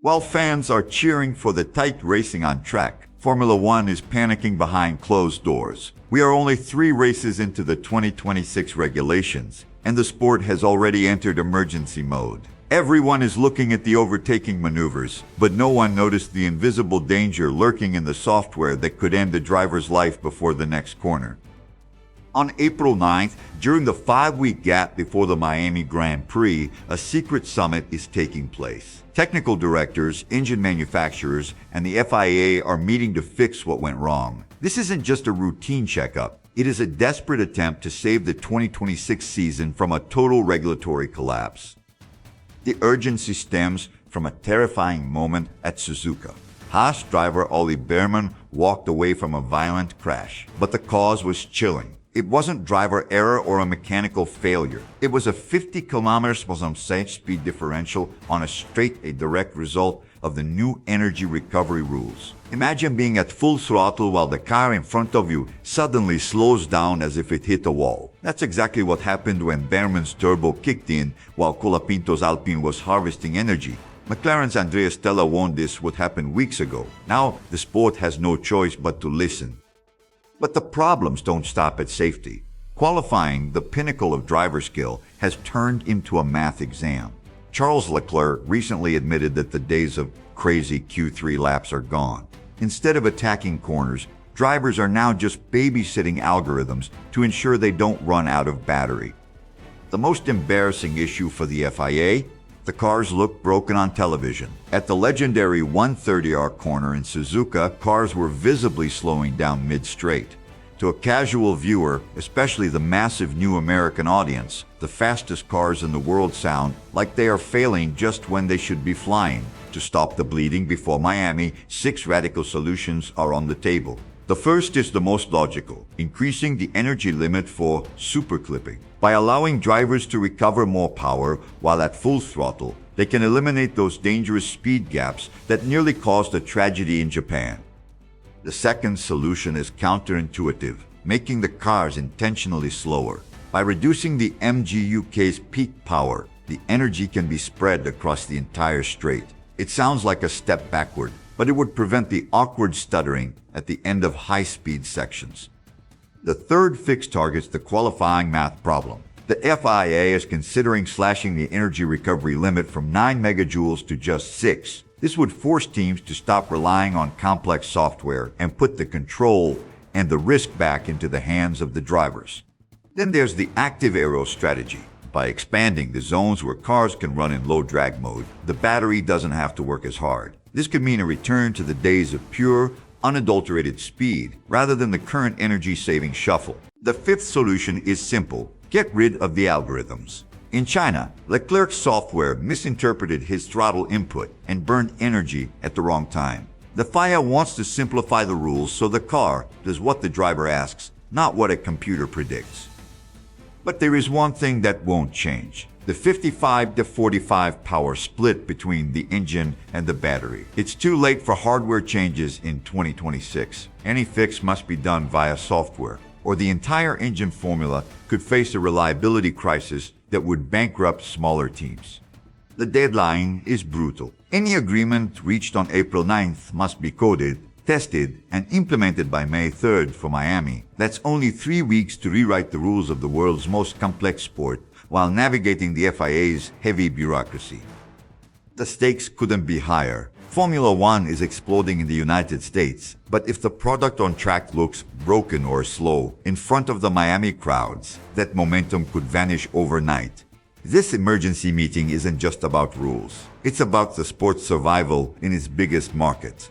While fans are cheering for the tight racing on track, Formula One is panicking behind closed doors. We are only 3 races into the 2026 regulations, and the sport has already entered emergency mode. Everyone is looking at the overtaking maneuvers, but no one noticed the invisible danger lurking in the software that could end the driver's life before the next corner. On April 9th, during the 5-week gap before the Miami Grand Prix, a secret summit is taking place. Technical directors, engine manufacturers, and the FIA are meeting to fix what went wrong. This isn't just a routine checkup. It is a desperate attempt to save the 2026 season from a total regulatory collapse. The urgency stems from a terrifying moment at Suzuka. Haas driver Ollie Bearman walked away from a violent crash, but the cause was chilling. It wasn't driver error or a mechanical failure. It was a 50 km/h speed differential on a straight, a direct result of the new energy recovery rules. Imagine being at full throttle while the car in front of you suddenly slows down as if it hit a wall. That's exactly what happened when Bearman's turbo kicked in while Colapinto's Alpine was harvesting energy. McLaren's Andrea Stella warned this would happen weeks ago. Now the sport has no choice but to listen. But the problems don't stop at safety. Qualifying, the pinnacle of driver skill, has turned into a math exam. Charles Leclerc recently admitted that the days of crazy Q3 laps are gone. Instead of attacking corners, drivers are now just babysitting algorithms to ensure they don't run out of battery. The most embarrassing issue for the FIA? The cars look broken on television. At the legendary 130R corner in Suzuka, cars were visibly slowing down mid-straight. To a casual viewer, especially the massive new American audience, the fastest cars in the world sound like they are failing just when they should be flying. To stop the bleeding before Miami, 6 radical solutions are on the table. The first is the most logical, increasing the energy limit for superclipping. By allowing drivers to recover more power while at full throttle, they can eliminate those dangerous speed gaps that nearly caused a tragedy in Japan. The second solution is counterintuitive, making the cars intentionally slower. By reducing the MGUK's peak power, the energy can be spread across the entire straight. It sounds like a step backward, but it would prevent the awkward stuttering at the end of high-speed sections. The third fix targets the qualifying math problem. The FIA is considering slashing the energy recovery limit from 9 megajoules to just 6. This would force teams to stop relying on complex software and put the control and the risk back into the hands of the drivers. Then there's the active aero strategy. By expanding the zones where cars can run in low drag mode, the battery doesn't have to work as hard. This could mean a return to the days of pure, unadulterated speed rather than the current energy-saving shuffle. The fifth solution is simple. Get rid of the algorithms. In China, Leclerc's software misinterpreted his throttle input and burned energy at the wrong time. The FIA wants to simplify the rules so the car does what the driver asks, not what a computer predicts. But there is one thing that won't change. The 55-45 power split between the engine and the battery. It's too late for hardware changes in 2026. Any fix must be done via software, or the entire engine formula could face a reliability crisis that would bankrupt smaller teams. The deadline is brutal. Any agreement reached on April 9th must be coded, tested, and implemented by May 3rd for Miami. That's only 3 weeks to rewrite the rules of the world's most complex sport while navigating the FIA's heavy bureaucracy. The stakes couldn't be higher. Formula One is exploding in the United States, but if the product on track looks broken or slow in front of the Miami crowds, that momentum could vanish overnight. This emergency meeting isn't just about rules. It's about the sport's survival in its biggest market.